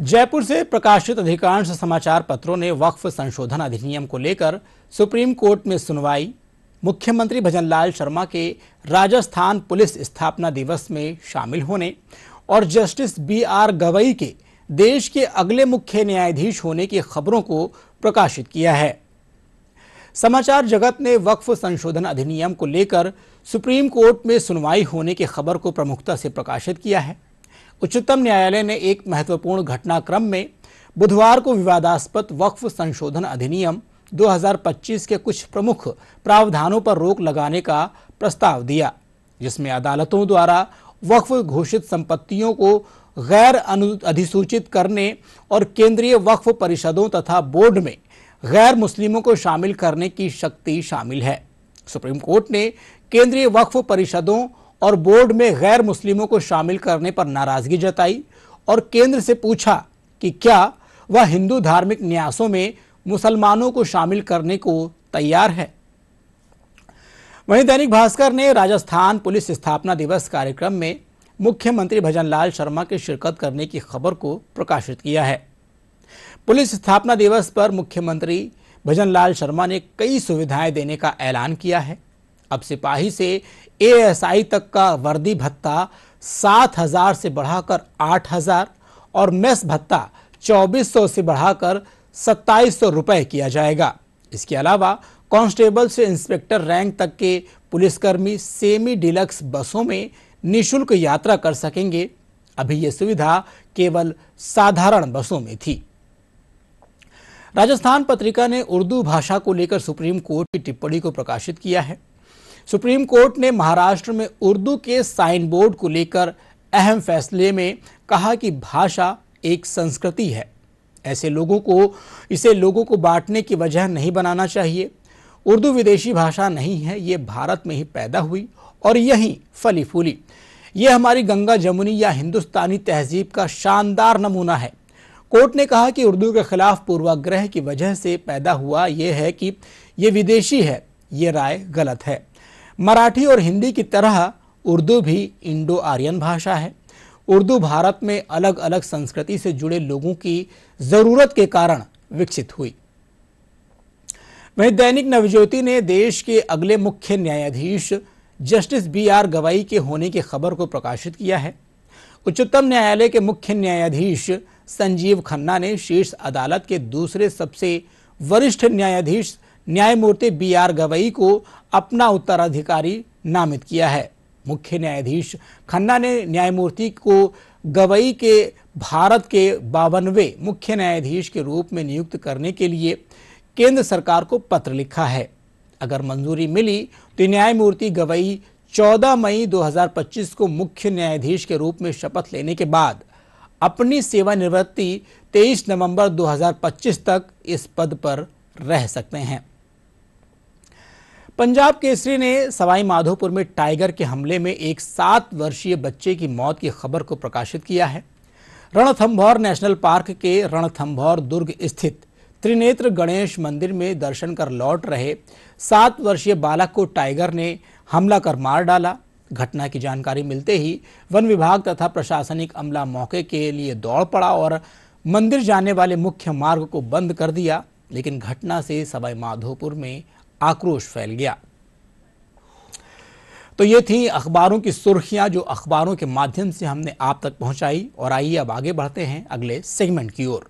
जयपुर से प्रकाशित अधिकांश समाचार पत्रों ने वक्फ संशोधन अधिनियम को लेकर सुप्रीम कोर्ट में सुनवाई, मुख्यमंत्री भजनलाल शर्मा के राजस्थान पुलिस स्थापना दिवस में शामिल होने और जस्टिस बी.आर. गवई के देश के अगले मुख्य न्यायाधीश होने की खबरों को प्रकाशित किया है। समाचार जगत ने वक्फ संशोधन अधिनियम को लेकर सुप्रीम कोर्ट में सुनवाई होने की खबर को प्रमुखता से प्रकाशित किया है। उच्चतम न्यायालय ने एक महत्वपूर्ण घटनाक्रम में बुधवार को विवादास्पद वक्फ संशोधन अधिनियम 2025 के कुछ प्रमुख प्रावधानों पर रोक लगाने का प्रस्ताव दिया, जिसमें अदालतों द्वारा वक्फ घोषित संपत्तियों को गैर अधिसूचित करने और केंद्रीय वक्फ परिषदों तथा बोर्ड में गैर मुस्लिमों को शामिल करने की शक्ति शामिल है। सुप्रीम कोर्ट ने केंद्रीय वक्फ परिषदों और बोर्ड में गैर मुस्लिमों को शामिल करने पर नाराजगी जताई और केंद्र से पूछा कि क्या वह हिंदू धार्मिक न्यासों में मुसलमानों को शामिल करने को तैयार है। वहीं दैनिक भास्कर ने राजस्थान पुलिस स्थापना दिवस कार्यक्रम में मुख्यमंत्री भजनलाल शर्मा के शिरकत करने की खबर को प्रकाशित किया है। पुलिस स्थापना दिवस पर मुख्यमंत्री भजनलाल शर्मा ने कई सुविधाएं देने का ऐलान किया है। अब सिपाही से एएसआई तक का वर्दी भत्ता 7,000 से बढ़ाकर 8,000 और मेस भत्ता 2,400 से बढ़ाकर 2,700 रुपए किया जाएगा। इसके अलावा कांस्टेबल से इंस्पेक्टर रैंक तक के पुलिसकर्मी सेमी डिलक्स बसों में निःशुल्क यात्रा कर सकेंगे। अभी यह सुविधा केवल साधारण बसों में थी। राजस्थान पत्रिका ने उर्दू भाषा को लेकर सुप्रीम कोर्ट की टिप्पणी को प्रकाशित किया है। सुप्रीम कोर्ट ने महाराष्ट्र में उर्दू के साइन बोर्ड को लेकर अहम फैसले में कहा कि भाषा एक संस्कृति है, इसे लोगों को बांटने की वजह नहीं बनाना चाहिए। उर्दू विदेशी भाषा नहीं है, ये भारत में ही पैदा हुई और यहीं फली फूली। ये हमारी गंगा जमुनी या हिंदुस्तानी तहजीब का शानदार नमूना है। कोर्ट ने कहा कि उर्दू के खिलाफ पूर्वाग्रह की वजह से पैदा हुआ यह है कि ये विदेशी है, ये राय गलत है। मराठी और हिंदी की तरह उर्दू भी इंडो आर्यन भाषा है। उर्दू भारत में अलग अलग संस्कृति से जुड़े लोगों की जरूरत के कारण विकसित हुई। वहीं दैनिक नवज्योति ने देश के अगले मुख्य न्यायाधीश जस्टिस बी.आर. गवई के होने की खबर को प्रकाशित किया है। उच्चतम न्यायालय के मुख्य न्यायाधीश संजीव खन्ना ने शीर्ष अदालत के दूसरे सबसे वरिष्ठ न्यायाधीश न्यायमूर्ति बी.आर. गवई को अपना उत्तराधिकारी नामित किया है। मुख्य न्यायाधीश खन्ना ने न्यायमूर्ति को गवई के भारत के 52वें मुख्य न्यायाधीश के रूप में नियुक्त करने के लिए केंद्र सरकार को पत्र लिखा है। अगर मंजूरी मिली तो न्यायमूर्ति गवई 14 मई 2025 को मुख्य न्यायाधीश के रूप में शपथ लेने के बाद अपनी सेवानिवृत्ति 23 नवंबर 2025 तक इस पद पर रह सकते हैं। पंजाब केसरी ने सवाई माधोपुर में टाइगर के हमले में एक 7 वर्षीय बच्चे की मौत की खबर को प्रकाशित किया है। रणथंभौर नेशनल पार्क के रणथंभौर दुर्ग स्थित त्रिनेत्र गणेश मंदिर में दर्शन कर लौट रहे 7 वर्षीय बालक को टाइगर ने हमला कर मार डाला। घटना की जानकारी मिलते ही वन विभाग तथा प्रशासनिक अमला मौके के लिए दौड़ पड़ा और मंदिर जाने वाले मुख्य मार्ग को बंद कर दिया। लेकिन घटना से सवाई माधोपुर में आक्रोश फैल गया। तो ये थी अखबारों की सुर्खियां जो अखबारों के माध्यम से हमने आप तक पहुंचाई। और आइए अब आगे बढ़ते हैं अगले सेगमेंट की ओर।